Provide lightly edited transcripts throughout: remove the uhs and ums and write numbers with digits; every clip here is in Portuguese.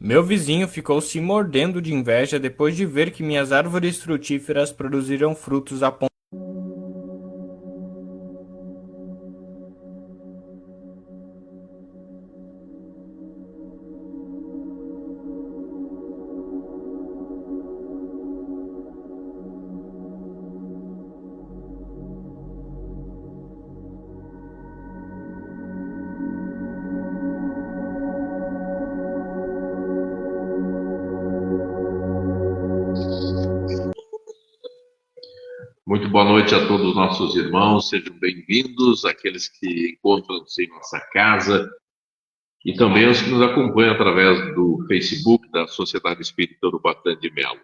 Meu vizinho ficou se mordendo de inveja depois de ver que minhas árvores frutíferas produziram frutos a ponto. Muito boa noite a todos os nossos irmãos, sejam bem-vindos, aqueles que encontram-se em nossa casa e também os que nos acompanham através do Facebook da Sociedade Espírita Urubatã de Melo.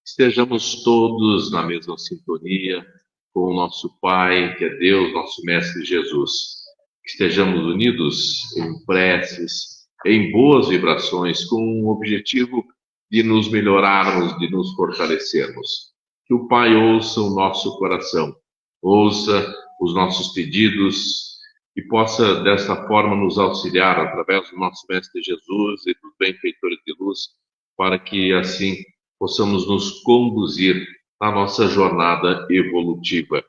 Estejamos todos na mesma sintonia com o nosso Pai, que é Deus, nosso Mestre Jesus. Que estejamos unidos em preces, em boas vibrações, com o objetivo de nos melhorarmos, de nos fortalecermos. Que o Pai ouça o nosso coração, ouça os nossos pedidos e possa, desta forma, nos auxiliar através do nosso Mestre Jesus e dos benfeitores de luz, para que, assim, possamos nos conduzir na nossa jornada evolutiva.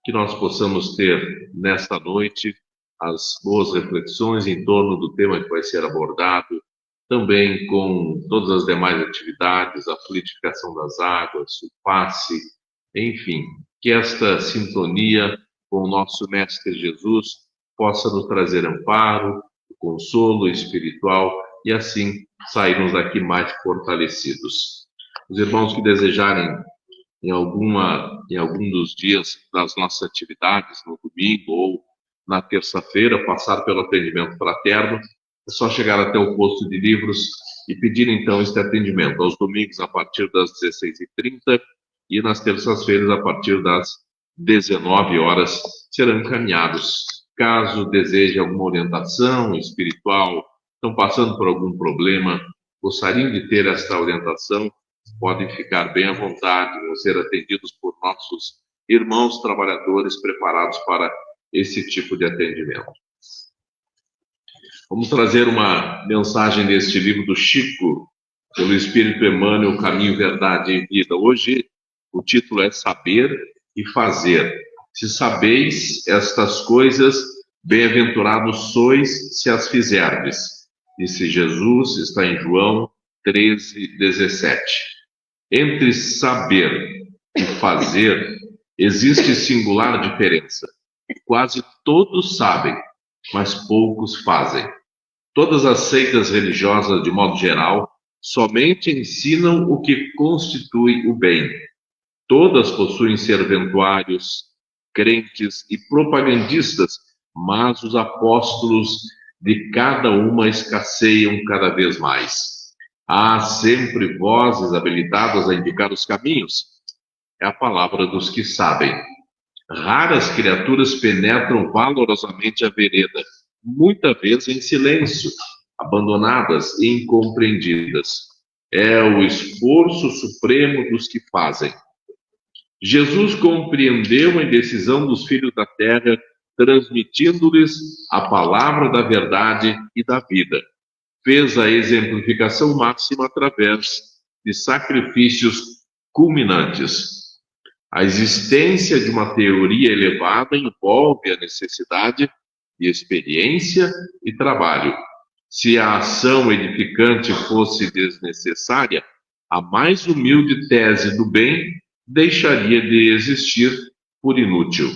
Que nós possamos ter, nesta noite, as boas reflexões em torno do tema que vai ser abordado, também com todas as demais atividades, a fluidificação das águas, o passe, enfim, que esta sintonia com o nosso Mestre Jesus possa nos trazer amparo, consolo espiritual e assim sairmos daqui mais fortalecidos. Os irmãos que desejarem em algum dos dias das nossas atividades, no domingo ou na terça-feira, passar pelo atendimento fraterno, é só chegar até o posto de livros e pedir então este atendimento aos domingos a partir das 16h30 e nas terças-feiras a partir das 19 horas serão encaminhados. Caso deseje alguma orientação espiritual, estão passando por algum problema, gostariam de ter esta orientação, podem ficar bem à vontade, vão ser atendidos por nossos irmãos trabalhadores preparados para esse tipo de atendimento. Vamos trazer uma mensagem deste livro do Chico, pelo Espírito Emmanuel, Caminho, Verdade e Vida. Hoje o título é Saber e Fazer. Se sabeis estas coisas, bem-aventurados sois se as fizerdes. Disse Jesus, está em João 13:17. Entre saber e fazer existe singular diferença. Quase todos sabem, mas poucos fazem. Todas as seitas religiosas, de modo geral, somente ensinam o que constitui o bem. Todas possuem serventuários, crentes e propagandistas, mas os apóstolos de cada uma escasseiam cada vez mais. Há sempre vozes habilitadas a indicar os caminhos. É a palavra dos que sabem. Raras criaturas penetram valorosamente a vereda, muitas vezes em silêncio, abandonadas e incompreendidas. É o esforço supremo dos que fazem. Jesus compreendeu a indecisão dos filhos da terra, transmitindo-lhes a palavra da verdade e da vida. Fez a exemplificação máxima através de sacrifícios culminantes. A existência de uma teoria elevada envolve a necessidade de experiência e trabalho. Se a ação edificante fosse desnecessária, a mais humilde tese do bem deixaria de existir por inútil.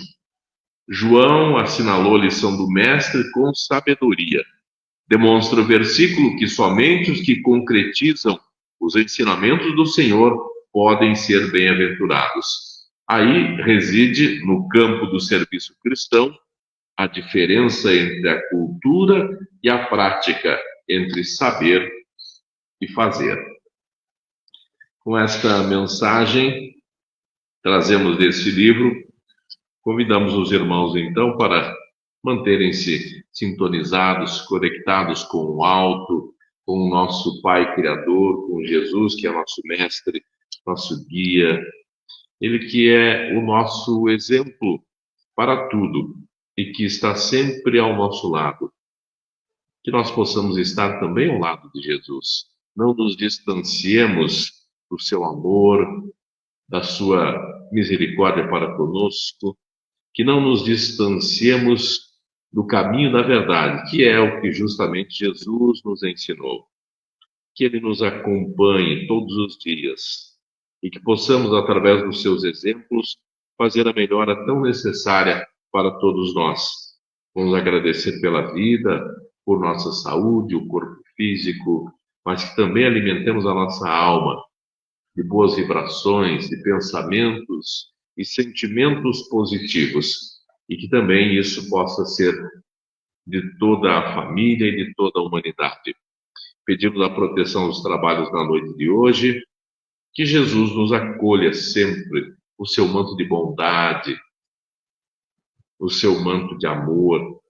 João assinalou a lição do Mestre com sabedoria. Demonstra o versículo que somente os que concretizam os ensinamentos do Senhor podem ser bem-aventurados. Aí reside, no campo do serviço cristão, a diferença entre a cultura e a prática, entre saber e fazer. Com esta mensagem, trazemos desse livro, convidamos os irmãos então para manterem-se sintonizados, conectados com o alto, com o nosso Pai Criador, com Jesus, que é nosso mestre, nosso guia, ele que é o nosso exemplo para tudo e que está sempre ao nosso lado. Que nós possamos estar também ao lado de Jesus, não nos distanciemos do seu amor, da sua misericórdia para conosco, que não nos distanciemos do caminho da verdade, que é o que justamente Jesus nos ensinou. Que Ele nos acompanhe todos os dias e que possamos, através dos seus exemplos, fazer a melhora tão necessária para todos nós. Vamos agradecer pela vida, por nossa saúde, o corpo físico, mas que também alimentemos a nossa alma de boas vibrações, de pensamentos e sentimentos positivos, e que também isso possa ser de toda a família e de toda a humanidade. Pedimos a proteção dos trabalhos na noite de hoje, que Jesus nos acolha sempre, o seu manto de bondade, o seu manto de amor,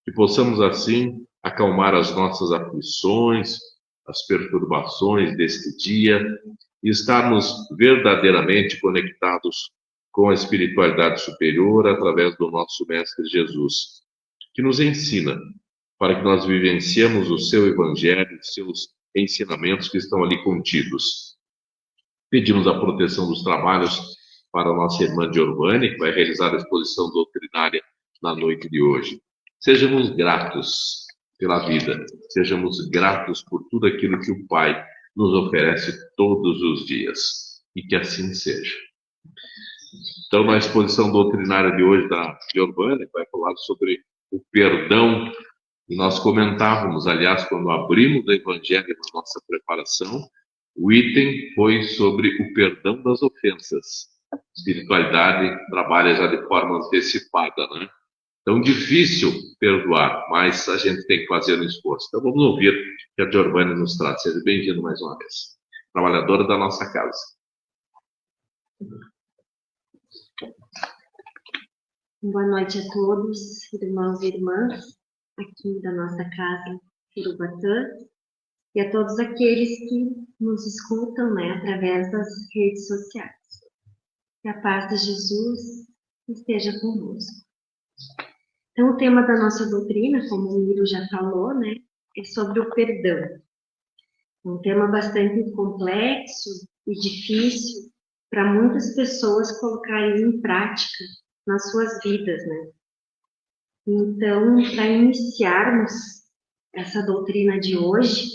que possamos assim acalmar as nossas aflições, as perturbações deste dia e estarmos verdadeiramente conectados com a espiritualidade superior através do nosso Mestre Jesus, que nos ensina para que nós vivenciemos o seu Evangelho, os seus ensinamentos que estão ali contidos. Pedimos a proteção dos trabalhos para a nossa irmã Giovanni, que vai realizar a exposição doutrinária na noite de hoje. Sejamos gratos pela vida, sejamos gratos por tudo aquilo que o Pai nos oferece todos os dias, e que assim seja. Então, na exposição doutrinária de hoje da Giovanni, vai falar sobre o perdão. E nós comentávamos, aliás, quando abrimos o Evangelho na nossa preparação, o item foi sobre o perdão das ofensas. A espiritualidade trabalha já de forma antecipada, né? Tão difícil perdoar, mas a gente tem que fazer um esforço. Então vamos ouvir o que a Giovanni nos traz. Seja bem-vindo mais uma vez. Trabalhadora da nossa casa. Boa noite a todos, irmãos e irmãs, aqui da nossa casa Urubatã, e a todos aqueles que nos escutam, né, através das redes sociais. Que a paz de Jesus esteja conosco. Então, o tema da nossa doutrina, como o Miro já falou, né, é sobre o perdão. Um tema bastante complexo e difícil para muitas pessoas colocarem em prática nas suas vidas, né? Então, para iniciarmos essa doutrina de hoje,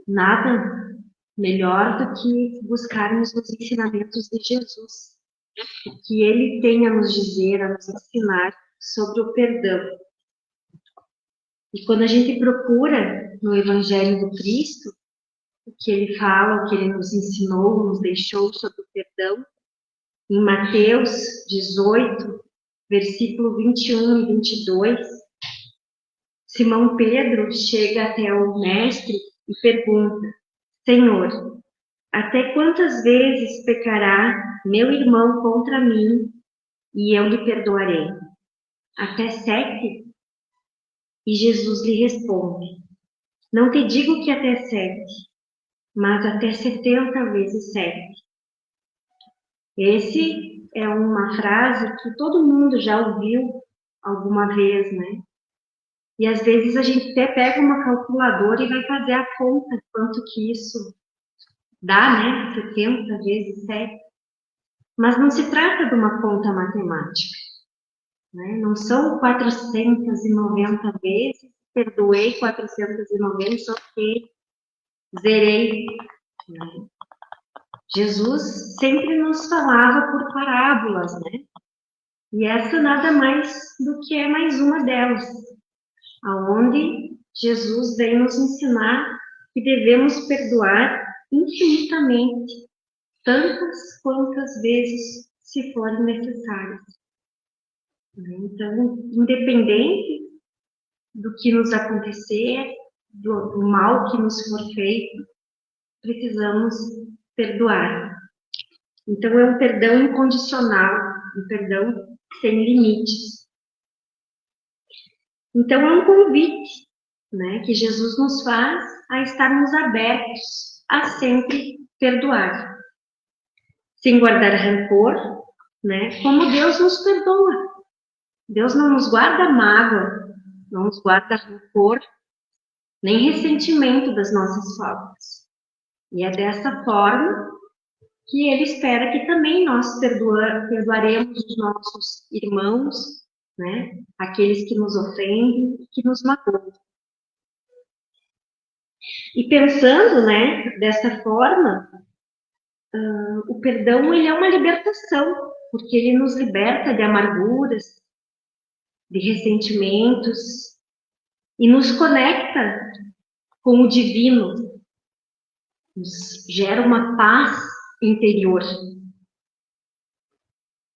nada melhor do que buscarmos os ensinamentos de Jesus, o que Ele tem a nos dizer, a nos ensinar sobre o perdão. E quando a gente procura no Evangelho do Cristo, o que Ele fala, o que Ele nos ensinou, nos deixou sobre o perdão, em Mateus 18, versículo 21 e 22, Simão Pedro chega até o mestre e pergunta: Senhor, até quantas vezes pecará meu irmão contra mim e eu lhe perdoarei? Até 7? E Jesus lhe responde: Não te digo que até 7, mas até 70 vezes 7. Esse é uma frase que todo mundo já ouviu alguma vez, né? E às vezes a gente até pega uma calculadora e vai fazer a conta quanto que isso dá, né? 70 vezes 7. Mas não se trata de uma conta matemática, né? Não são 490 vezes, perdoei 490, ok, zerei, né? Jesus sempre nos falava por parábolas, né? E essa nada mais do que é mais uma delas, aonde Jesus vem nos ensinar que devemos perdoar infinitamente, tantas quantas vezes se forem necessárias. Então, independente do que nos acontecer, do mal que nos for feito, precisamos perdoar. Então, é um perdão incondicional, um perdão sem limites. Então, é um convite, né, que Jesus nos faz a estarmos abertos a sempre perdoar, sem guardar rancor, né, como Deus nos perdoa. Deus não nos guarda mágoa, não nos guarda rancor, nem ressentimento das nossas faltas. E é dessa forma que ele espera que também nós perdoaremos os nossos irmãos, né? Aqueles que nos ofendem e que nos magoam. E pensando, né, dessa forma, o perdão ele é uma libertação, porque ele nos liberta de amarguras, de ressentimentos e nos conecta com o divino, nos gera uma paz interior.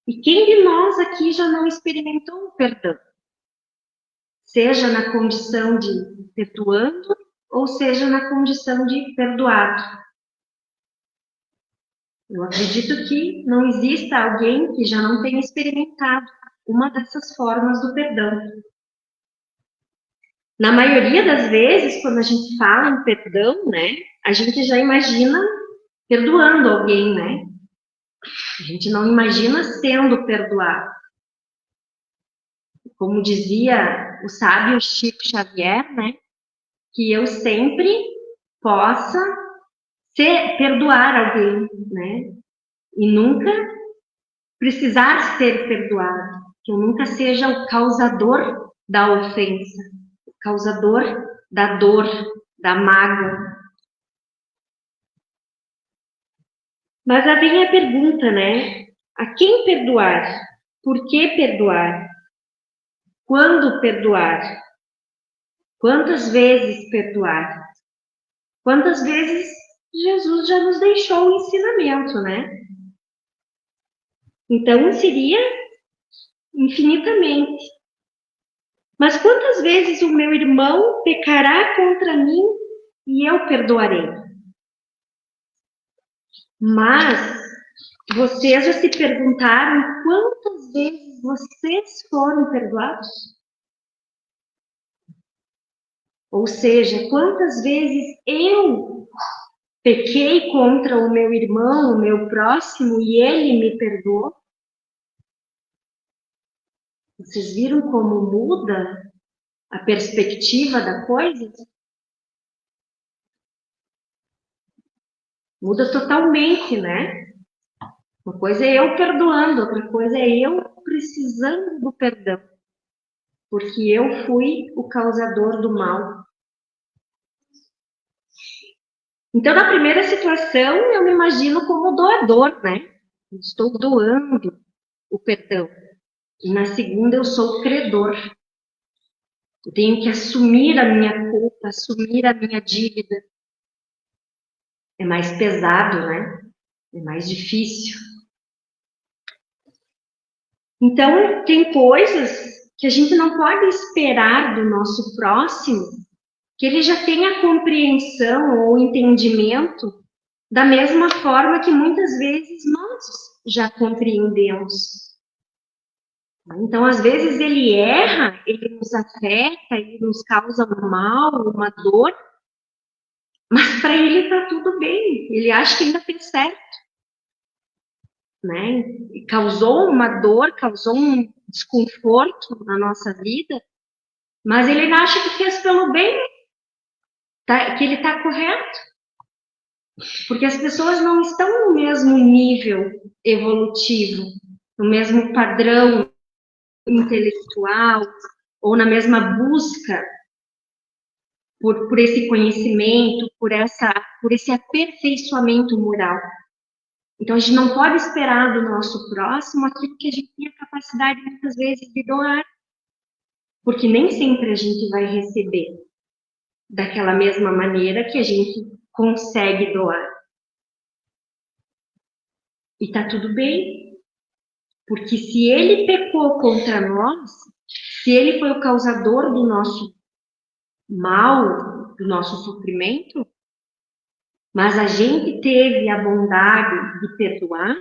E quem de nós aqui já não experimentou o perdão? Seja na condição de perdoando, ou seja na condição de perdoado. Eu acredito que não exista alguém que já não tenha experimentado uma dessas formas do perdão. Na maioria das vezes, quando a gente fala em perdão, né, a gente já imagina perdoando alguém, né? A gente não imagina sendo perdoado. Como dizia o sábio Chico Xavier, né, que eu sempre possa perdoar alguém, né? E nunca precisar ser perdoado, que eu nunca seja o causador da ofensa, o causador da dor, da mágoa. Mas aí vem a pergunta, né? A quem perdoar? Por que perdoar? Quando perdoar? Quantas vezes perdoar? Quantas vezes Jesus já nos deixou o ensinamento, né? Então seria infinitamente. Mas quantas vezes o meu irmão pecará contra mim e eu perdoarei? Mas vocês já se perguntaram quantas vezes vocês foram perdoados? Ou seja, quantas vezes eu pequei contra o meu irmão, o meu próximo, e ele me perdoou? Vocês viram como muda a perspectiva da coisa? Muda totalmente, né? Uma coisa é eu perdoando, outra coisa é eu precisando do perdão, porque eu fui o causador do mal. Então, na primeira situação, eu me imagino como doador, né? Eu estou doando o perdão. E na segunda, eu sou credor. Eu tenho que assumir a minha culpa, assumir a minha dívida. É mais pesado, né? É mais difícil. Então, tem coisas que a gente não pode esperar do nosso próximo que ele já tenha compreensão ou entendimento da mesma forma que muitas vezes nós já compreendemos. Então, às vezes ele erra, ele nos afeta, ele nos causa um mal, uma dor, mas para ele está tudo bem, ele acha que ainda fez certo. Né? Causou uma dor, causou um desconforto na nossa vida, mas ele acha que fez pelo bem, que ele está correto. Porque as pessoas não estão no mesmo nível evolutivo, no mesmo padrão intelectual, ou na mesma busca por esse conhecimento, por esse aperfeiçoamento moral. Então, a gente não pode esperar do nosso próximo aquilo que a gente tem a capacidade, muitas vezes, de doar. Porque nem sempre a gente vai receber daquela mesma maneira que a gente consegue doar. E tá tudo bem. Porque se ele pecou contra nós, se ele foi o causador do nosso mal, do nosso sofrimento, mas a gente teve a bondade de perdoar,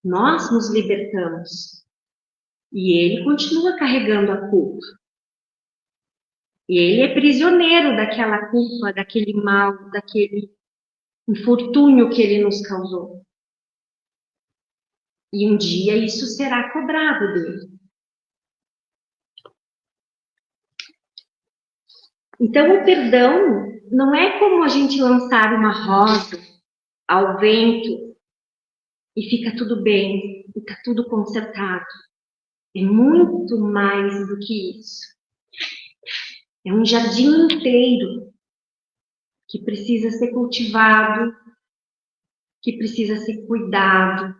nós nos libertamos. E ele continua carregando a culpa. E ele é prisioneiro daquela culpa, daquele mal, daquele infortúnio que ele nos causou. E um dia isso será cobrado dele. Então, o perdão não é como a gente lançar uma rosa ao vento e fica tudo bem, e está tudo consertado. É muito mais do que isso. É um jardim inteiro que precisa ser cultivado, que precisa ser cuidado,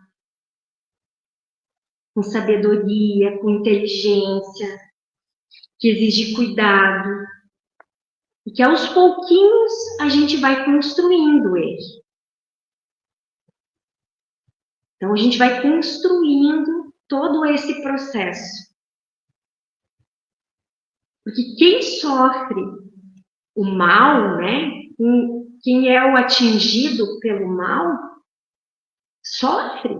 com sabedoria, com inteligência, que exige cuidado, e que aos pouquinhos a gente vai construindo ele. Então a gente vai construindo todo esse processo. Porque quem sofre o mal, né? Quem é o atingido pelo mal, sofre.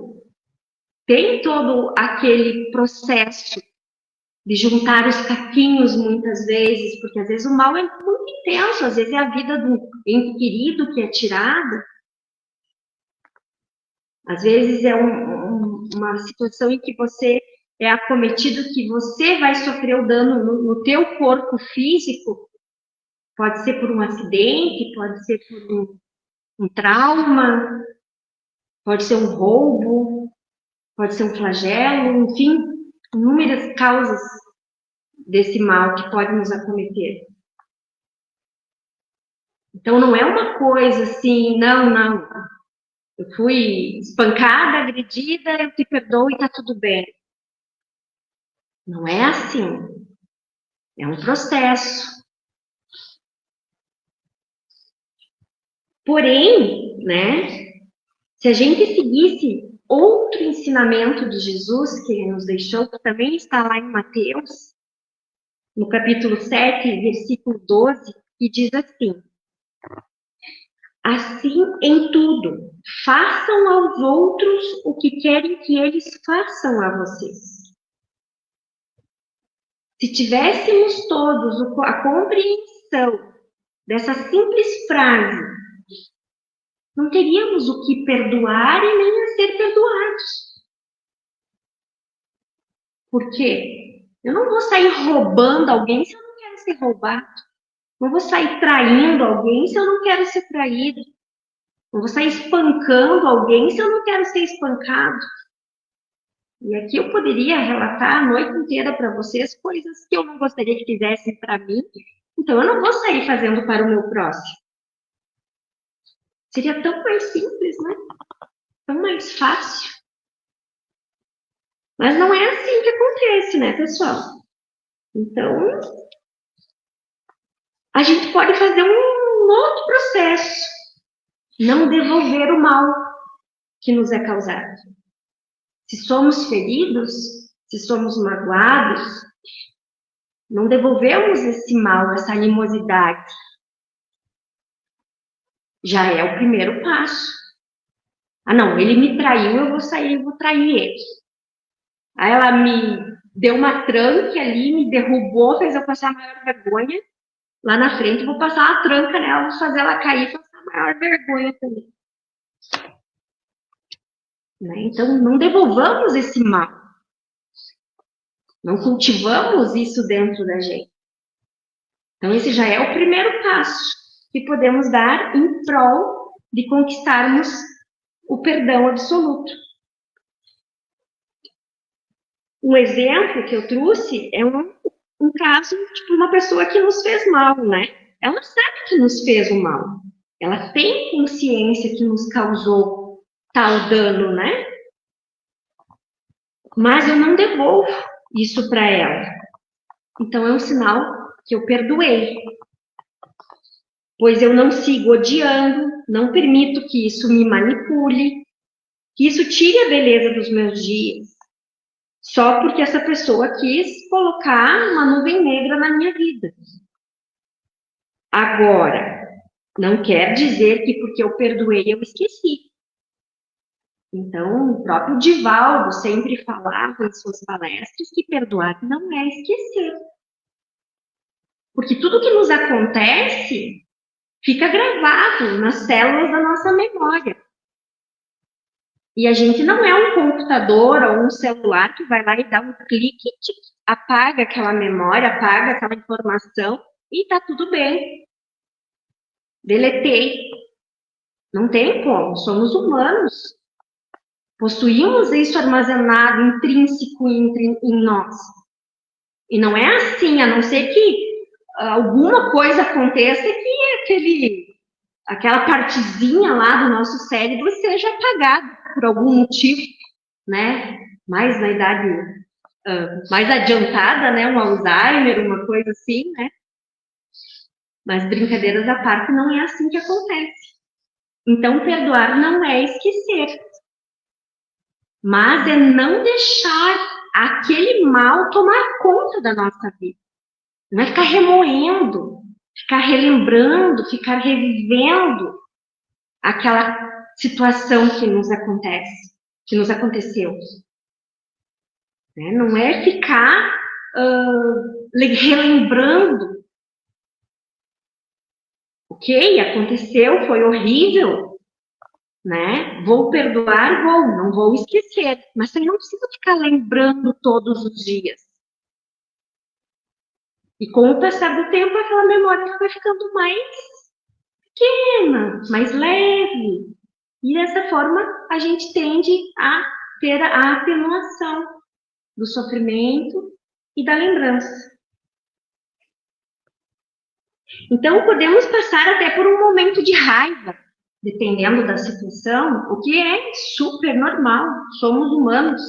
Tem todo aquele processo de juntar os caquinhos muitas vezes, porque às vezes o mal é muito intenso, às vezes é a vida do ente querido que é tirada, às vezes é uma situação em que você é acometido, que você vai sofrer o dano no teu corpo físico, pode ser por um acidente, pode ser por um trauma, pode ser um roubo, pode ser um flagelo, enfim, inúmeras causas desse mal que pode nos acometer. Então não é uma coisa assim, não, eu fui espancada, agredida, eu te perdoo e tá tudo bem. Não é assim. É um processo. Porém, né, se a gente seguisse outro ensinamento de Jesus que ele nos deixou, que também está lá em Mateus, no capítulo 7, versículo 12, que diz assim: assim em tudo, façam aos outros o que querem que eles façam a vocês. Se tivéssemos todos a compreensão dessa simples frase, não teríamos o que perdoar e nem a ser perdoados. Por quê? Eu não vou sair roubando alguém se eu não quero ser roubado. Não vou sair traindo alguém se eu não quero ser traído. Não vou sair espancando alguém se eu não quero ser espancado. E aqui eu poderia relatar a noite inteira para vocês coisas que eu não gostaria que fizessem para mim. Então eu não vou sair fazendo para o meu próximo. Seria tão mais simples, né? Tão mais fácil. Mas não é assim que acontece, né, pessoal? Então, a gente pode fazer um outro processo. Não devolver o mal que nos é causado. Se somos feridos, se somos magoados, não devolvemos esse mal, essa animosidade. Já é o primeiro passo. Ah, não, ele me traiu, eu vou sair, eu vou trair ele. Aí ela me deu uma tranca ali, me derrubou, fez eu passar a maior vergonha. Lá na frente, eu vou passar uma tranca nela, vou fazer ela cair e passar a maior vergonha também. Né? Então, não devolvamos esse mal. Não cultivamos isso dentro da gente. Então, esse já é o primeiro passo que podemos dar em prol de conquistarmos o perdão absoluto. Um exemplo que eu trouxe é um caso de uma pessoa que nos fez mal, né? Ela sabe que nos fez o mal. Ela tem consciência que nos causou tal dano, né? Mas eu não devolvo isso para ela. Então é um sinal que eu perdoei. Pois eu não sigo odiando, não permito que isso me manipule, que isso tire a beleza dos meus dias, só porque essa pessoa quis colocar uma nuvem negra na minha vida. Agora, não quer dizer que porque eu perdoei eu esqueci. Então, o próprio Divaldo sempre falava em suas palestras que perdoar não é esquecer. Porque tudo que nos acontece fica gravado nas células da nossa memória. E a gente não é um computador ou um celular que vai lá e dá um clique e apaga aquela memória, apaga aquela informação e tá tudo bem. Deletei. Não tem como, somos humanos. Possuímos isso armazenado, intrínseco em nós. E não é assim, a não ser que alguma coisa aconteça que aquela partezinha lá do nosso cérebro seja apagada por algum motivo, né? Mais na idade mais adiantada, né? Um Alzheimer, uma coisa assim, né? Mas brincadeiras à parte, não é assim que acontece. Então, perdoar não é esquecer, mas é não deixar aquele mal tomar conta da nossa vida. Não é ficar remoendo, ficar relembrando, ficar revivendo aquela situação que nos acontece, que nos aconteceu. Não é ficar relembrando. Ok, aconteceu, foi horrível, né? Vou perdoar, não vou esquecer. Mas também não precisa ficar lembrando todos os dias. E com o passar do tempo, aquela memória vai ficando mais pequena, mais leve. E dessa forma, a gente tende a ter a atenuação do sofrimento e da lembrança. Então, podemos passar até por um momento de raiva, dependendo da situação, o que é super normal, somos humanos.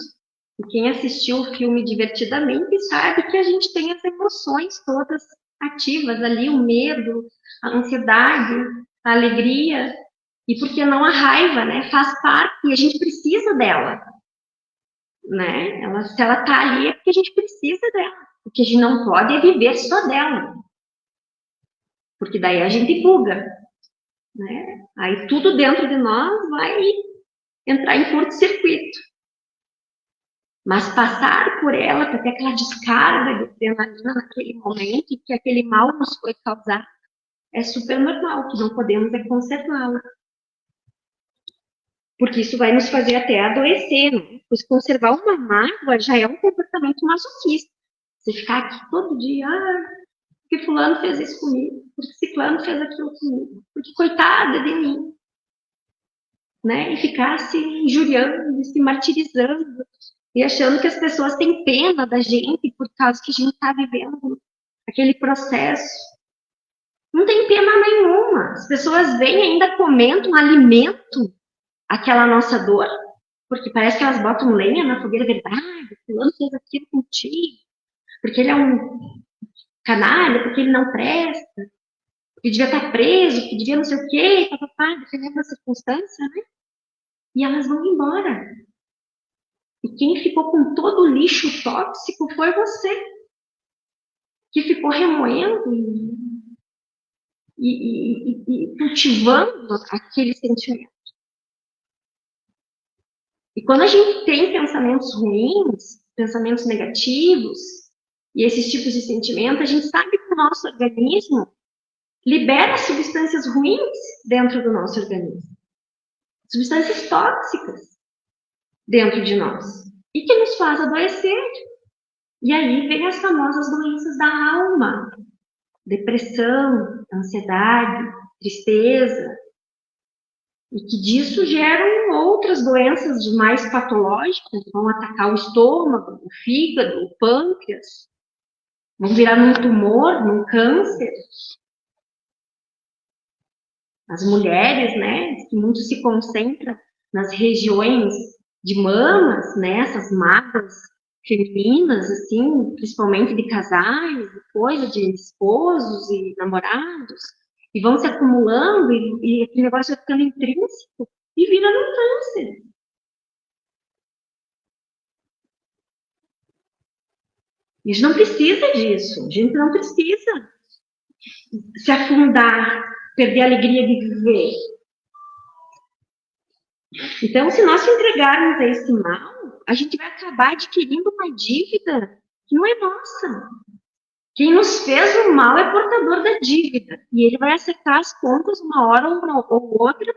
E quem assistiu o filme Divertidamente sabe que a gente tem as emoções todas ativas ali, o medo, a ansiedade, a alegria, e por que não a raiva, né? Faz parte e a gente precisa dela, né? Se ela tá ali é porque a gente precisa dela, porque a gente não pode viver só dela, porque daí a gente buga, né? Aí tudo dentro de nós vai entrar em curto-circuito. Mas passar por ela para ter aquela descarga de adrenalina naquele momento e que aquele mal nos foi causado é super normal, que não podemos é conservá-la. Porque isso vai nos fazer até adoecer, né? Pois conservar uma mágoa já é um comportamento masoquista. Você ficar aqui todo dia, porque fulano fez isso comigo, porque ciclano fez aquilo comigo, porque coitada de mim. Né? E ficar se injuriando, se martirizando, e achando que as pessoas têm pena da gente por causa que a gente está vivendo aquele processo. Não tem pena nenhuma. As pessoas vêm e ainda comentam, alimentam aquela nossa dor, porque parece que elas botam lenha na fogueira, verdade, fulano fez aquilo contigo, porque ele é um canalha, porque ele não presta, porque devia estar preso, porque devia não sei o quê, papapá, dependendo da circunstância, né? E elas vão embora. E quem ficou com todo o lixo tóxico foi você, que ficou remoendo e cultivando aquele sentimento. E quando a gente tem pensamentos ruins, pensamentos negativos, e esses tipos de sentimento, a gente sabe que o nosso organismo libera substâncias ruins dentro do nosso organismo. Substâncias tóxicas dentro de nós. E que nos faz adoecer. E aí vem as famosas doenças da alma. Depressão, ansiedade, tristeza. E que disso geram outras doenças mais patológicas, vão atacar o estômago, o fígado, o pâncreas, vão virar num tumor, num câncer. As mulheres, né, que muito se concentra nas regiões de mamas, né, essas mamas femininas, assim, principalmente de casais, coisa de esposos e namorados, e vão se acumulando e aquele negócio vai ficando intrínseco e vira no câncer. A gente não precisa disso, a gente não precisa se afundar, perder a alegria de viver. Então, se nós se entregarmos a esse mal, a gente vai acabar adquirindo uma dívida que não é nossa. Quem nos fez o mal é portador da dívida. E ele vai acertar as contas uma hora ou outra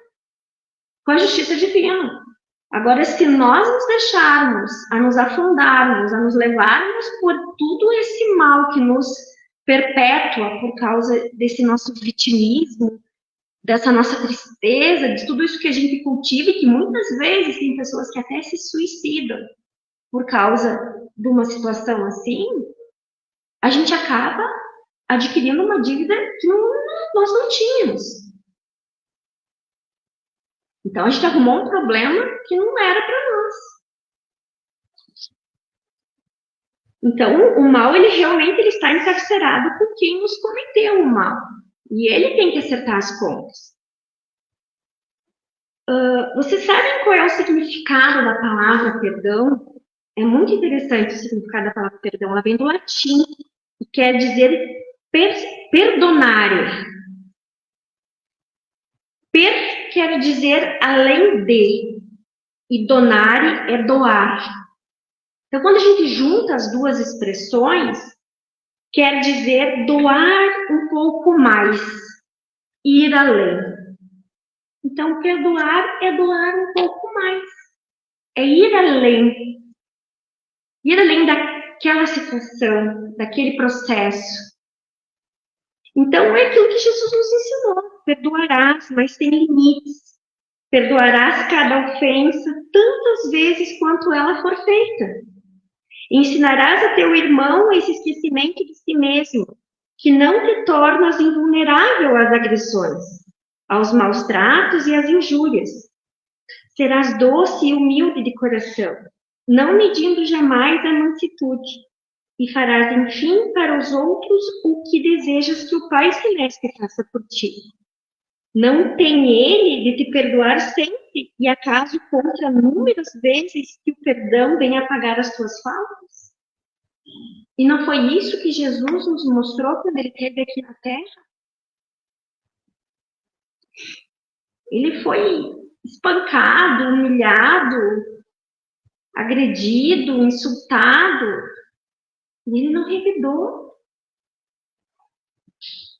com a justiça divina. Agora, se nós nos deixarmos, a nos afundarmos, a nos levarmos por tudo esse mal que nos perpétua por causa desse nosso vitimismo, dessa nossa tristeza, de tudo isso que a gente cultiva e que muitas vezes tem pessoas que até se suicidam por causa de uma situação assim, a gente acaba adquirindo uma dívida que nós não tínhamos. Então a gente arrumou um problema que não era para nós. Então o mal, ele realmente está encarcerado com quem nos cometeu o mal. E ele tem que acertar as contas. Vocês sabem qual é o significado da palavra perdão? É muito interessante o significado da palavra perdão. Ela vem do latim e quer dizer perdonare. Quer dizer além de, e donare é doar. Então, quando a gente junta as duas expressões, quer dizer doar um pouco mais, ir além. Então, perdoar é doar um pouco mais, é ir além daquela situação, daquele processo. Então, é aquilo que Jesus nos ensinou. Perdoarás, mas tem limites. Perdoarás cada ofensa tantas vezes quanto ela for feita. Ensinarás a teu irmão esse esquecimento de si mesmo, que não te tornas invulnerável às agressões, aos maus tratos e às injúrias. Serás doce e humilde de coração, não medindo jamais a mansitude, e farás, enfim, para os outros o que desejas que o Pai Celeste faça por ti. Não tem ele de te perdoar sempre, e acaso contra inúmeras vezes que o perdão vem apagar as tuas faltas? E não foi isso que Jesus nos mostrou quando ele esteve aqui na Terra? Ele foi espancado, humilhado, agredido, insultado, e ele não revidou.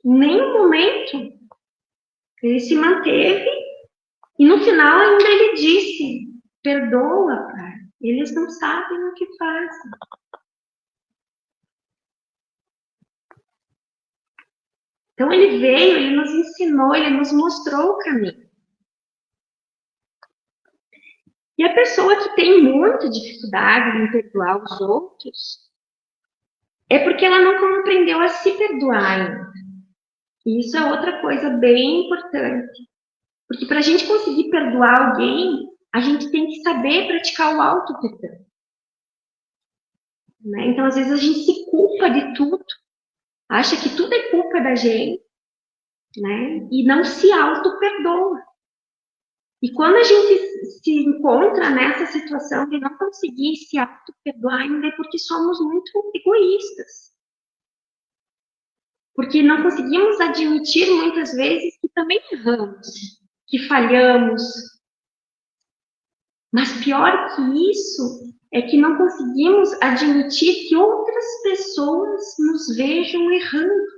Em nenhum momento. Ele se manteve e no final ainda ele disse, perdoa, Pai, eles não sabem o que fazem. Então ele veio, ele nos ensinou, ele nos mostrou o caminho. E a pessoa que tem muita dificuldade em perdoar os outros, é porque ela não aprendeu a se perdoar ainda. E isso é outra coisa bem importante. Porque para a gente conseguir perdoar alguém, a gente tem que saber praticar o auto-perdão. Né? Então, às vezes, a gente se culpa de tudo, acha que tudo é culpa da gente, né? E não se auto-perdoa. E quando a gente se encontra nessa situação de não conseguir se auto-perdoar, ainda é porque somos muito egoístas. Porque não conseguimos admitir muitas vezes que também erramos, que falhamos. Mas pior que isso é que não conseguimos admitir que outras pessoas nos vejam errando.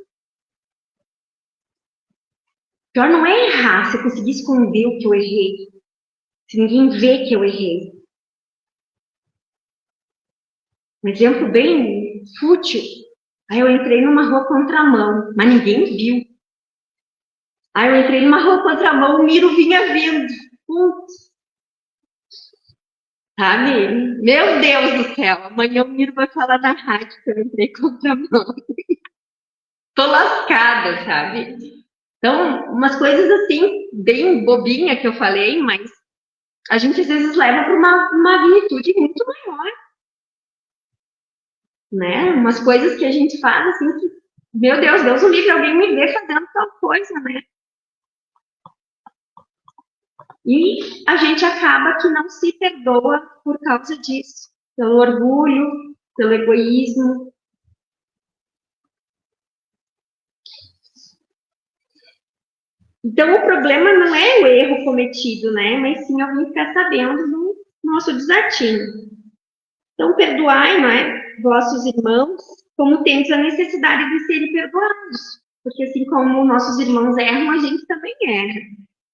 Pior não é errar, se eu conseguir esconder o que eu errei. Se ninguém vê que eu errei. Um exemplo bem fútil. Aí eu entrei numa rua contramão, mas ninguém viu. Aí eu entrei numa rua contramão, o Miro vinha vindo. Putz. Sabe? Meu Deus do céu, amanhã o Miro vai falar na rádio que eu entrei contramão. Tô lascada, sabe? Então, umas coisas assim, bem bobinha que eu falei, mas a gente às vezes leva para uma magnitude muito maior. Né? Umas coisas que a gente faz assim, que, meu Deus o livre, alguém me vê fazendo tal coisa, né? E a gente acaba que não se perdoa por causa disso, pelo orgulho, pelo egoísmo. Então, o problema não é o erro cometido, né? Mas sim alguém ficar sabendo do nosso desatino. Então, perdoai, não é? Vossos irmãos, como tendes a necessidade de serem perdoados. Porque assim como nossos irmãos erram, a gente também erra.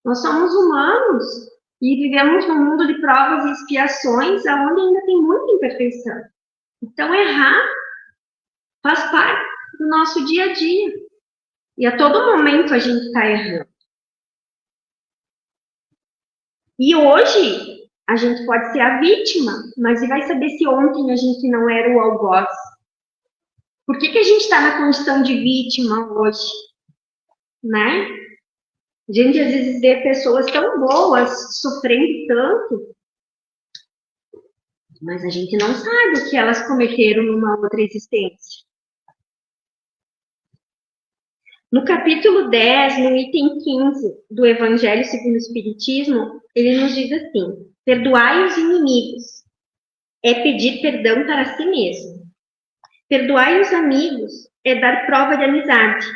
Nós somos humanos e vivemos num mundo de provas e expiações onde ainda tem muita imperfeição. Então, errar faz parte no nosso dia a dia. E a todo momento a gente está errando. E hoje a gente pode ser a vítima, mas e vai saber se ontem a gente não era o algoz? Por que a gente está na condição de vítima hoje? Né? A gente às vezes vê pessoas tão boas sofrendo tanto, mas a gente não sabe o que elas cometeram numa outra existência. No capítulo 10, no item 15 do Evangelho segundo o Espiritismo, ele nos diz assim: perdoai os inimigos é pedir perdão para si mesmo. Perdoai os amigos é dar prova de amizade.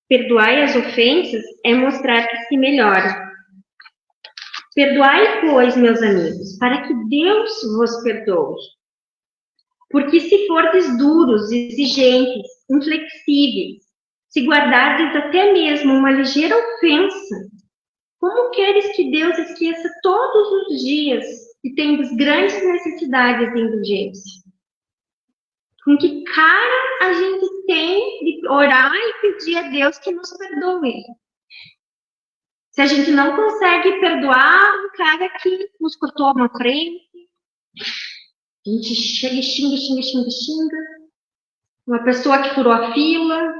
Perdoai as ofensas é mostrar que se melhora. Perdoai, pois, meus amigos, para que Deus vos perdoe. Porque se fordes duros, exigentes, inflexíveis, se guardardes até mesmo uma ligeira ofensa, como queres que Deus esqueça todos os dias que tendes grandes necessidades de indulgência? Com que cara a gente tem de orar e pedir a Deus que nos perdoe? Se a gente não consegue perdoar um cara que nos cortou uma frente, a gente chega, xinga. Uma pessoa que furou a fila.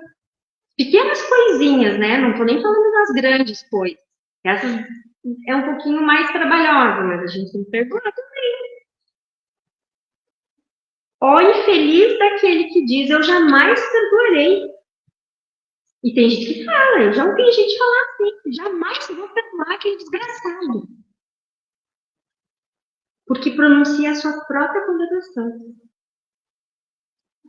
Pequenas coisinhas, né? Não tô nem falando das grandes coisas. Essas é um pouquinho mais trabalhosa, mas a gente tem que perdoar também. Ó infeliz daquele que diz, eu jamais perdoarei. E tem gente que fala, eu já ouvi gente falar assim, jamais vou perdoar aquele desgraçado. Porque pronuncia a sua própria condenação.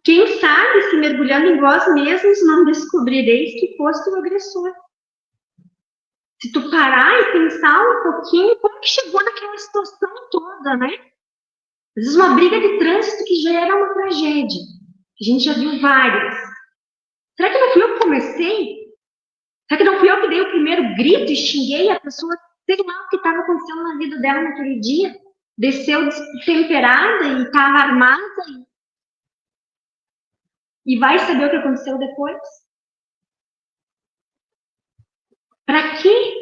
Quem sabe, se mergulhando em vós mesmos, não descobrireis que foste o agressor. Se tu parar e pensar um pouquinho, como que chegou naquela situação toda, né? Às vezes uma briga de trânsito que já era uma tragédia. A gente já viu várias. Será que não fui eu que comecei? Será que não fui eu que dei o primeiro grito e xinguei a pessoa, sei lá o que estava acontecendo na vida dela naquele dia? Desceu destemperada e estava armada e vai saber o que aconteceu depois? Para quê?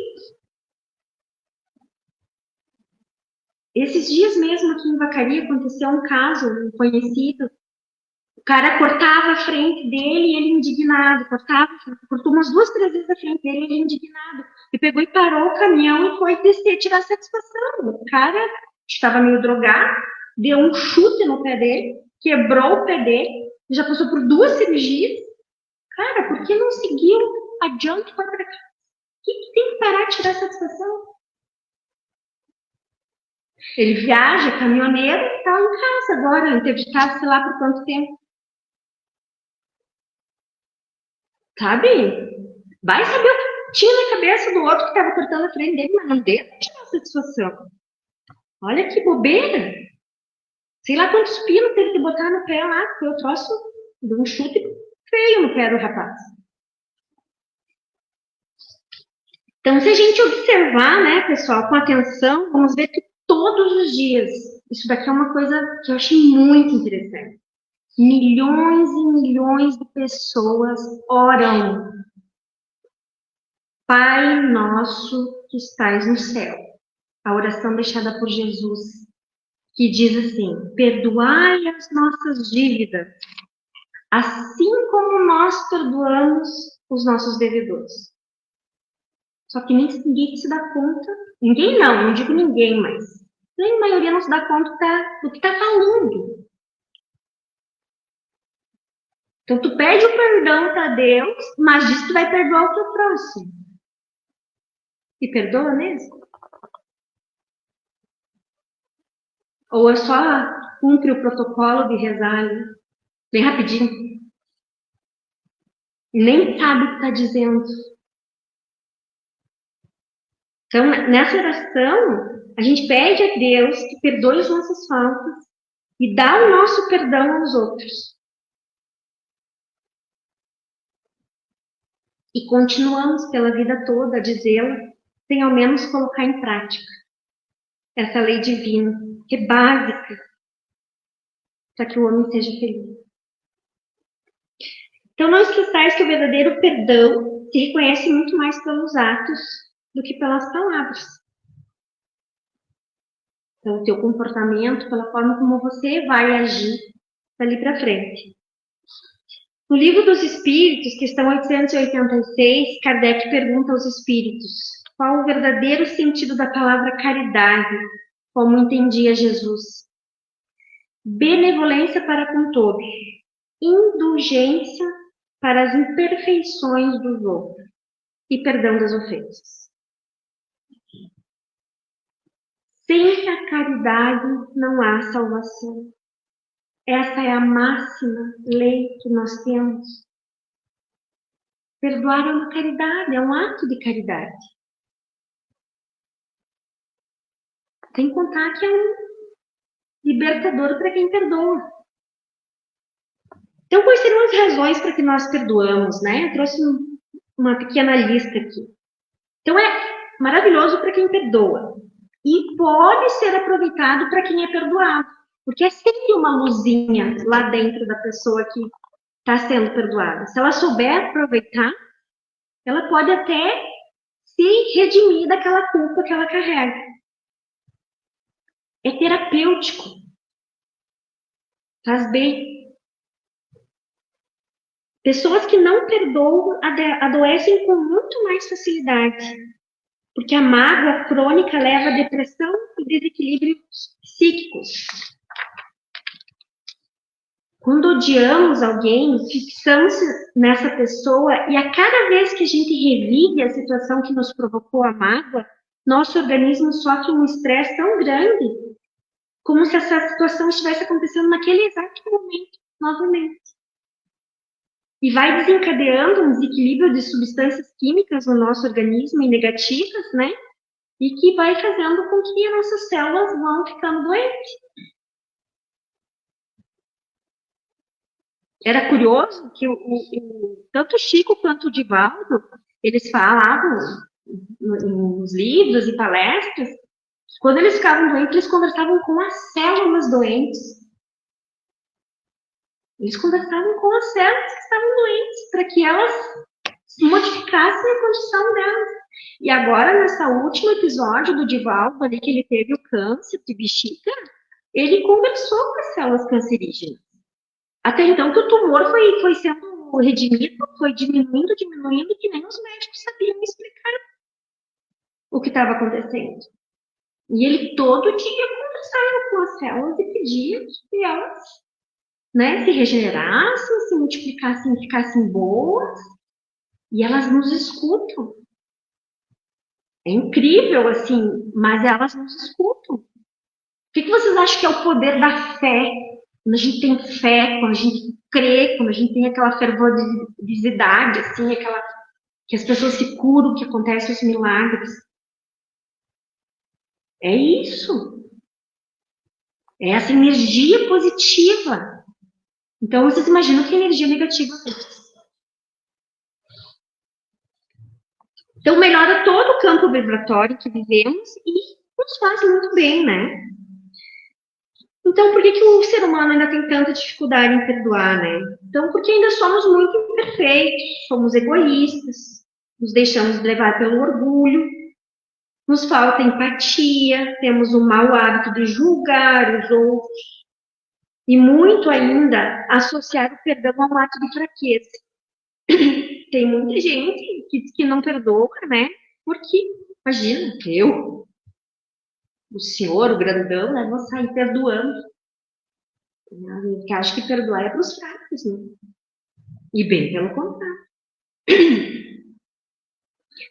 Esses dias mesmo aqui em Vacaria aconteceu um caso, um conhecido. O cara cortava a frente dele e ele indignado, cortou umas 2, 3 vezes a frente dele e ele indignado. E pegou e parou o caminhão e foi descer, tirar satisfação. O cara estava meio drogado, deu um chute no pé dele, quebrou o pé dele, já passou por 2 cirurgias. Cara, por que não seguiu adiante e foi para cá? O que tem que parar de tirar satisfação? Ele viaja, caminhoneiro, está em casa agora, interditado, sei lá por quanto tempo. Sabe? Vai saber o que tinha na cabeça do outro que estava cortando a frente dele, mas não deixa de tirar satisfação. Olha que bobeira. Sei lá quantos pinos teve que botar no pé lá, porque eu troço de um chute feio no pé do rapaz. Então, se a gente observar, né, pessoal, com atenção, vamos ver que todos os dias, isso daqui é uma coisa que eu achei muito interessante. Milhões e milhões de pessoas oram. Pai nosso que estais no céu. A oração deixada por Jesus, que diz assim: perdoai as nossas dívidas, assim como nós perdoamos os nossos devedores. Só que ninguém se dá conta, ninguém não digo ninguém, mas a maioria não se dá conta do que está falando. Então tu pede o perdão para Deus, mas diz que tu vai perdoar o teu próximo. E perdoa mesmo? Ou é só cumpre o protocolo de rezar, né? Bem rapidinho. E nem sabe o que está dizendo. Então, nessa oração, a gente pede a Deus que perdoe as nossas faltas e dá o nosso perdão aos outros. E continuamos pela vida toda a dizê-la, sem ao menos colocar em prática essa lei divina, que é básica para que o homem seja feliz. Então, não esqueçais que o verdadeiro perdão se reconhece muito mais pelos atos do que pelas palavras. Então, o teu comportamento, pela forma como você vai agir dali para frente. No Livro dos Espíritos, questão 886, Kardec pergunta aos espíritos qual o verdadeiro sentido da palavra caridade, como entendia Jesus. Benevolência para com todos, indulgência para as imperfeições dos outros e perdão das ofensas. Sem a caridade não há salvação. Essa é a máxima lei que nós temos. Perdoar é uma caridade, é um ato de caridade. Sem contar que é um libertador para quem perdoa. Então, quais seriam as razões para que nós perdoamos, né? Eu trouxe uma pequena lista aqui. Então, é maravilhoso para quem perdoa. E pode ser aproveitado para quem é perdoado. Porque é sempre uma luzinha lá dentro da pessoa que está sendo perdoada. Se ela souber aproveitar, ela pode até se redimir daquela culpa que ela carrega. É terapêutico. Faz bem. Pessoas que não perdoam adoecem com muito mais facilidade. Porque a mágoa crônica leva a depressão e desequilíbrios psíquicos. Quando odiamos alguém, fixamos nessa pessoa e a cada vez que a gente revive a situação que nos provocou a mágoa, nosso organismo sofre um estresse tão grande, como se essa situação estivesse acontecendo naquele exato momento, novamente. E vai desencadeando um desequilíbrio de substâncias químicas no nosso organismo e negativas, né? E que vai fazendo com que as nossas células vão ficando doentes. Era curioso que tanto o Chico quanto o Divaldo, eles falavam nos livros e palestras, quando eles ficavam doentes, eles conversavam com as células doentes. Eles conversavam com as células que estavam doentes, para que elas modificassem a condição delas. E agora, nesse último episódio do Divaldo, ali que ele teve o câncer de bexiga, ele conversou com as células cancerígenas. Até então que o tumor foi sendo redimido, foi diminuindo, que nem os médicos sabiam explicar o que estava acontecendo. E ele todo dia conversava com as células e pedia que elas, né, se regenerassem, se multiplicassem, ficassem boas, e elas nos escutam. É incrível, assim, mas elas nos escutam. O que vocês acham que é o poder da fé? Quando a gente tem fé, quando a gente crê, quando a gente tem aquela fervorosidade, assim, aquela que as pessoas se curam, que acontecem os milagres. É isso. É essa energia positiva. Então, vocês imaginam que energia negativa é. Então, melhora todo o campo vibratório que vivemos e nos faz muito bem, né? Então, por que o ser humano ainda tem tanta dificuldade em perdoar, né? Então, porque ainda somos muito imperfeitos, somos egoístas, nos deixamos levar pelo orgulho, nos falta empatia, temos um mau hábito de julgar os outros e muito ainda associar o perdão a um ato de fraqueza. Tem muita gente que não perdoa, né? Porque, imagina, o senhor, o grandão, né? Vou sair perdoando. Porque acho que perdoar é para os fracos, né? E bem pelo contrário.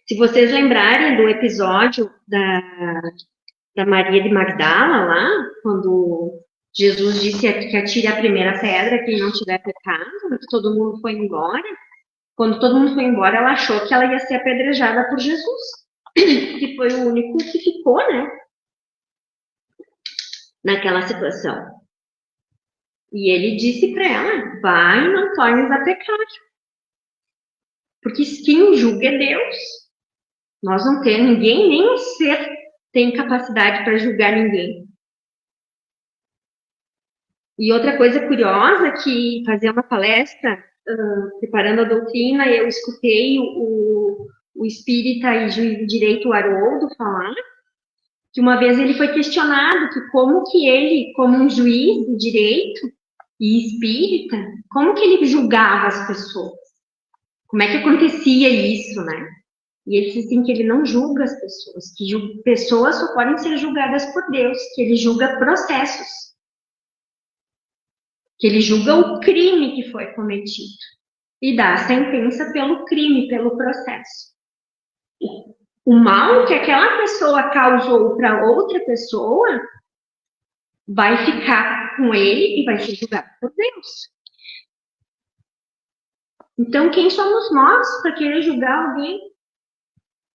Se vocês lembrarem do episódio da Maria de Magdala lá, quando Jesus disse que atire a primeira pedra quem não tiver pecado, que todo mundo foi embora. Quando todo mundo foi embora, ela achou que ela ia ser apedrejada por Jesus, que foi o único que ficou, né? Naquela situação. E ele disse para ela, vai e não tornes a pecar. Porque quem julga é Deus. Nós não temos ninguém, nem um ser tem capacidade para julgar ninguém. E outra coisa curiosa que fazer uma palestra preparando a doutrina, eu escutei o espírita e juiz de direito Haroldo falar que uma vez ele foi questionado que como que ele, como um juiz de direito e espírita, como que ele julgava as pessoas? Como é que acontecia isso, né? E ele disse assim que ele não julga as pessoas, que pessoas só podem ser julgadas por Deus, que ele julga processos, que ele julga o crime que foi cometido e dá a sentença pelo crime, pelo processo. O mal que aquela pessoa causou para outra pessoa vai ficar com ele e vai ser julgado por Deus. Então, quem somos nós para querer julgar alguém?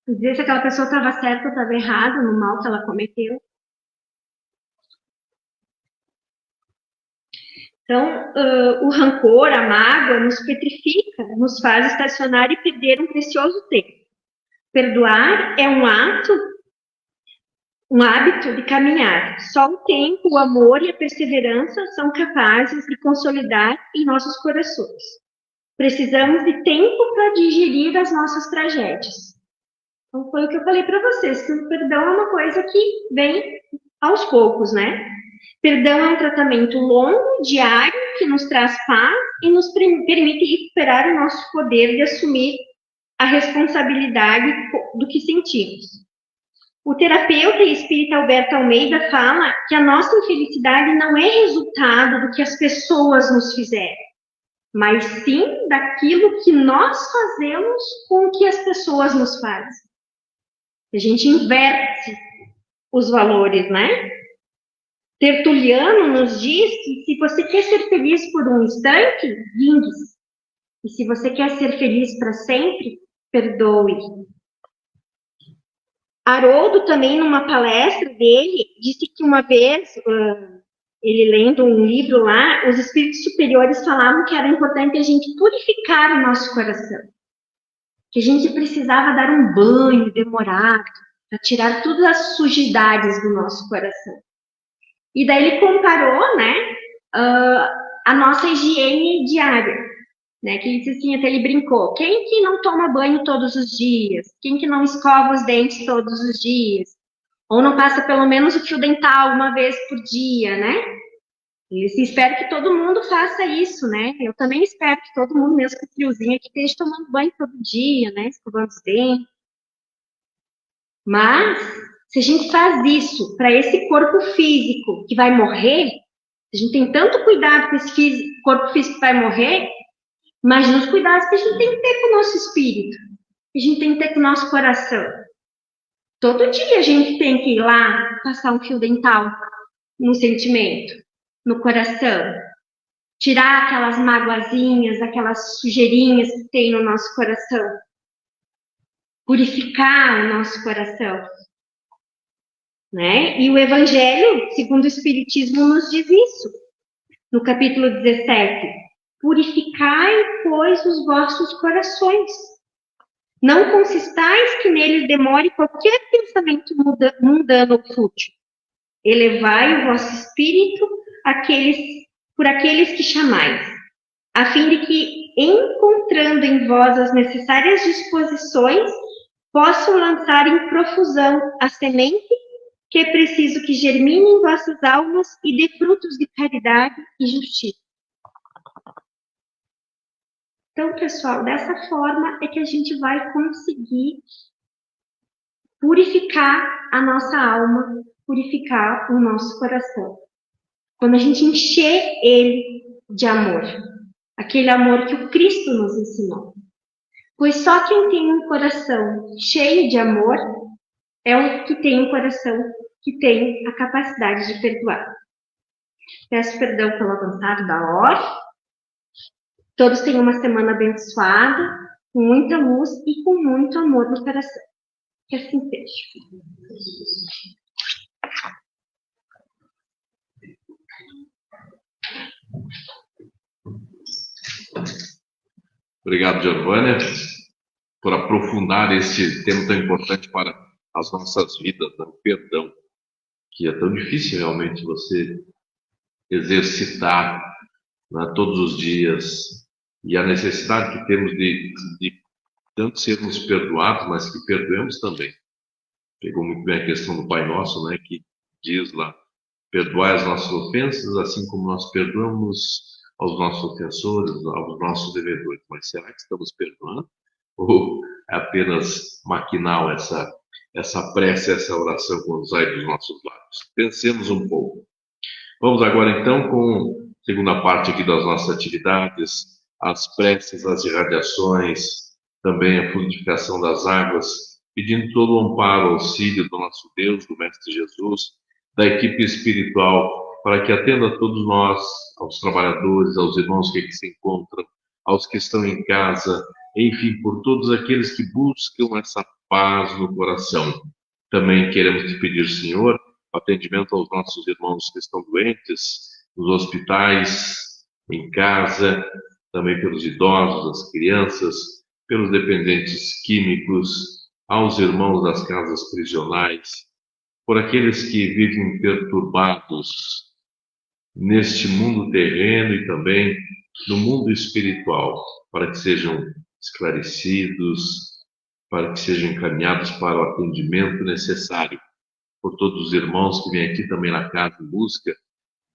Dizer se aquela pessoa estava certa ou estava errada no mal que ela cometeu. Então, o rancor, a mágoa nos petrifica, nos faz estacionar e perder um precioso tempo. Perdoar é um hábito de caminhar. Só o tempo, o amor e a perseverança são capazes de consolidar em nossos corações. Precisamos de tempo para digerir as nossas tragédias. Então, foi o que eu falei para vocês, que o perdão é uma coisa que vem aos poucos, né? Perdão é um tratamento longo, diário, que nos traz paz e nos permite recuperar o nosso poder de assumir a responsabilidade do que sentimos. O terapeuta e espírita Alberto Almeida fala que a nossa infelicidade não é resultado do que as pessoas nos fizeram, mas sim daquilo que nós fazemos com o que as pessoas nos fazem. A gente inverte os valores, né? Tertuliano nos diz que se você quer ser feliz por um instante, vingue-se. E se você quer ser feliz para sempre, perdoe. Haroldo também, numa palestra dele, disse que uma vez, ele lendo um livro lá, os espíritos superiores falavam que era importante a gente purificar o nosso coração. Que a gente precisava dar um banho demorado para tirar todas as sujidades do nosso coração. E daí ele comparou, né, a nossa higiene diária. Né, que ele disse assim, até ele brincou, quem que não toma banho todos os dias? Quem que não escova os dentes todos os dias? Ou não passa pelo menos o fio dental uma vez por dia, né? E assim, espero que todo mundo faça isso, né? Eu também espero que todo mundo, mesmo com friozinho aqui, esteja tomando banho todo dia, né? Escovando os dentes. Mas, se a gente faz isso para esse corpo físico que vai morrer, a gente tem tanto cuidado com esse corpo físico que vai morrer, imagina os cuidados que a gente tem que ter com o nosso espírito, que a gente tem que ter com o nosso coração. Todo dia a gente tem que ir lá passar um fio dental no sentimento, no coração. Tirar aquelas magoazinhas, aquelas sujeirinhas que tem no nosso coração. Purificar o nosso coração. Né? E o Evangelho, segundo o Espiritismo, nos diz isso. No capítulo 17. Purificai, pois, os vossos corações. Não consistais que neles demore qualquer pensamento mundano ou fútil. Elevai o vosso espírito por aqueles que chamais, a fim de que, encontrando em vós as necessárias disposições, possam lançar em profusão a semente que é preciso que germine em vossas almas e dê frutos de caridade e justiça. Então, pessoal, dessa forma é que a gente vai conseguir purificar a nossa alma, purificar o nosso coração. Quando a gente encher ele de amor, aquele amor que o Cristo nos ensinou. Pois só quem tem um coração cheio de amor é o que tem um coração que tem a capacidade de perdoar. Peço perdão pelo avançado da hora. Todos tenham uma semana abençoada, com muita luz e com muito amor no coração. Que assim seja. Obrigado, Giovânia, por aprofundar esse tema tão importante para as nossas vidas, né? O perdão, que é tão difícil realmente você exercitar, né, todos os dias, e a necessidade que temos de tanto sermos perdoados, mas que perdoemos também. Pegou muito bem a questão do Pai Nosso, né, que diz lá, perdoai as nossas ofensas, assim como nós perdoamos aos nossos ofensores, aos nossos devedores. Mas será que estamos perdoando? Ou é apenas maquinal essa prece, essa oração quando sai dos nossos lábios? Pensemos um pouco. Vamos agora então com a segunda parte aqui das nossas atividades, as preces, as irradiações, também a fluidificação das águas, pedindo todo o amparo, auxílio do nosso Deus, do Mestre Jesus, da equipe espiritual, para que atenda a todos nós, aos trabalhadores, aos irmãos que aqui se encontram, aos que estão em casa, enfim, por todos aqueles que buscam essa paz no coração. Também queremos te pedir, Senhor, atendimento aos nossos irmãos que estão doentes, nos hospitais, em casa, também pelos idosos, as crianças, pelos dependentes químicos, aos irmãos das casas prisionais, por aqueles que vivem perturbados neste mundo terreno e também no mundo espiritual, para que sejam esclarecidos, para que sejam encaminhados para o atendimento necessário, por todos os irmãos que vêm aqui também na casa em busca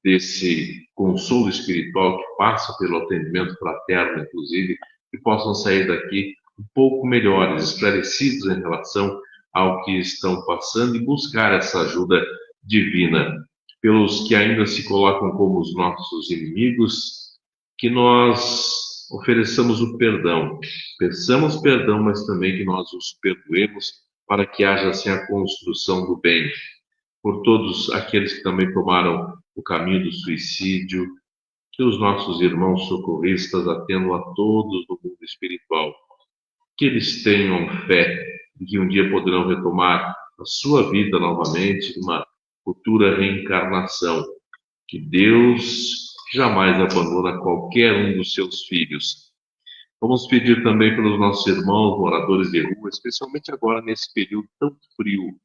desse consolo espiritual que passa pelo atendimento fraterno, inclusive, que possam sair daqui um pouco melhores, esclarecidos em relação ao que estão passando e buscar essa ajuda divina. Pelos que ainda se colocam como os nossos inimigos, que nós ofereçamos o perdão, peçamos perdão, mas também que nós os perdoemos para que haja assim a construção do bem. Por todos aqueles que também tomaram o caminho do suicídio, que os nossos irmãos socorristas atendam a todos no mundo espiritual, que eles tenham fé de que um dia poderão retomar a sua vida novamente, uma futura reencarnação, que Deus jamais abandona qualquer um dos seus filhos. Vamos pedir também pelos nossos irmãos moradores de rua, especialmente agora nesse período tão frio.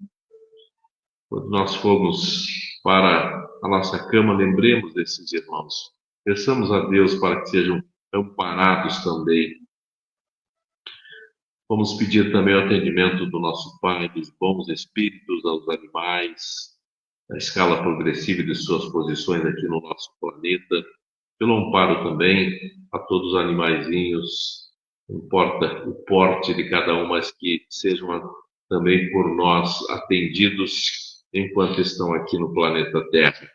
Quando nós formos para a nossa cama, lembremos desses irmãos. Peçamos a Deus para que sejam amparados também. Vamos pedir também o atendimento do nosso Pai, dos bons espíritos, aos animais, a escala progressiva de suas posições aqui no nosso planeta, pelo amparo também a todos os animaizinhos, não importa o porte de cada um, mas que sejam também por nós atendidos enquanto estão aqui no planeta Terra.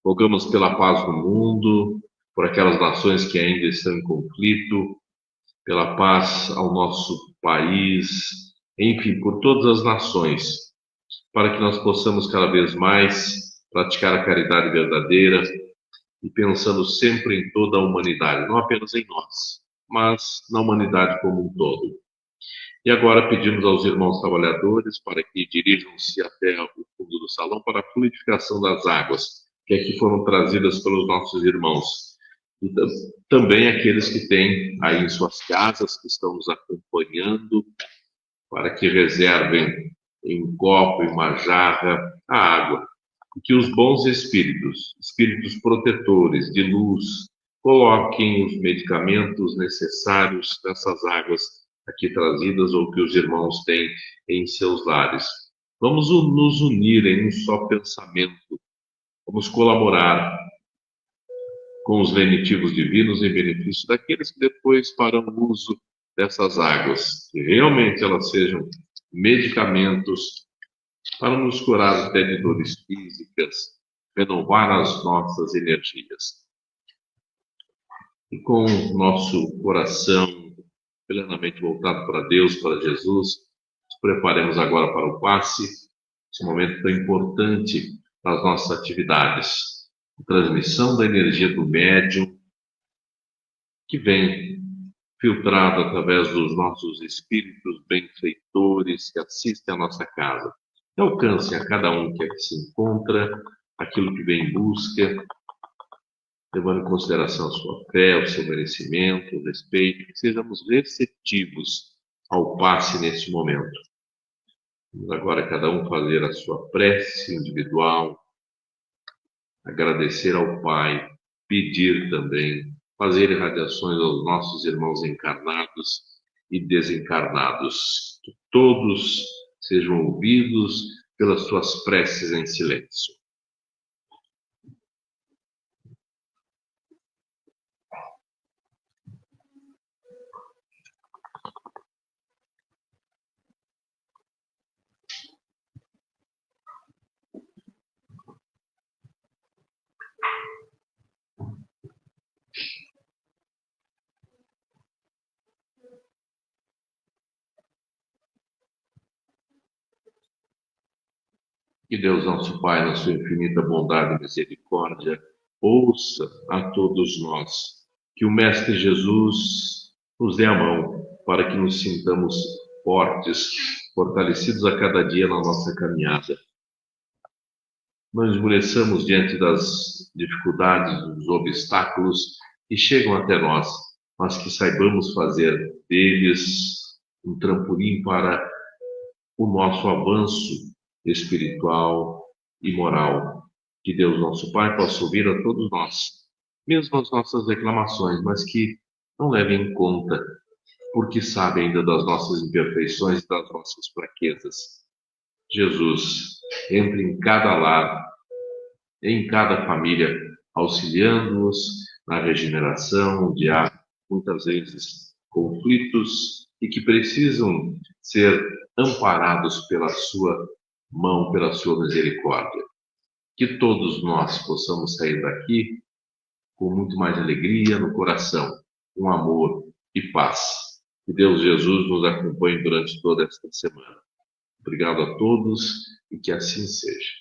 Rogamos pela paz no mundo, por aquelas nações que ainda estão em conflito, pela paz ao nosso país, enfim, por todas as nações, para que nós possamos cada vez mais praticar a caridade verdadeira e pensando sempre em toda a humanidade, não apenas em nós, mas na humanidade como um todo. E agora pedimos aos irmãos trabalhadores para que dirijam-se até o fundo do salão para a fluidificação das águas, que aqui foram trazidas pelos nossos irmãos. E também aqueles que têm aí em suas casas, que estão nos acompanhando, para que reservem em um copo, em uma jarra, a água. E que os bons espíritos, espíritos protetores de luz, coloquem os medicamentos necessários nessas águas aqui trazidas ou que os irmãos têm em seus lares. Vamos nos unir em um só pensamento. Vamos colaborar com os lenitivos divinos em benefício daqueles que depois farão uso dessas águas, que realmente elas sejam medicamentos para nos curar até de dores físicas, renovar as nossas energias. E com o nosso coração plenamente voltado para Deus, para Jesus, nos preparemos agora para o passe, esse momento tão importante nas nossas atividades. A transmissão da energia do médium, que vem filtrado através dos nossos espíritos benfeitores que assistem à nossa casa. Que alcancem a cada um que aqui se encontra, aquilo que vem em busca, levando em consideração a sua fé, o seu merecimento, o respeito, que sejamos receptivos ao passe neste momento. Vamos agora cada um fazer a sua prece individual, agradecer ao Pai, pedir também fazer irradiações aos nossos irmãos encarnados e desencarnados, que todos sejam ouvidos pelas suas preces em silêncio. Que Deus, nosso Pai, na sua infinita bondade e misericórdia, ouça a todos nós. Que o Mestre Jesus nos dê a mão para que nos sintamos fortes, fortalecidos a cada dia na nossa caminhada. Não esmoreçamos diante das dificuldades, dos obstáculos que chegam até nós, mas que saibamos fazer deles um trampolim para o nosso avanço espiritual e moral. Que Deus, nosso Pai, possa ouvir a todos nós, mesmo as nossas reclamações, mas que não leve em conta, porque sabe ainda das nossas imperfeições e das nossas fraquezas. Jesus, entre em cada lar, em cada família, auxiliando-nos na regeneração, onde há muitas vezes conflitos e que precisam ser amparados pela sua mão, pela sua misericórdia. Que todos nós possamos sair daqui com muito mais alegria no coração, com amor e paz. Que Deus Jesus nos acompanhe durante toda esta semana. Obrigado a todos e que assim seja.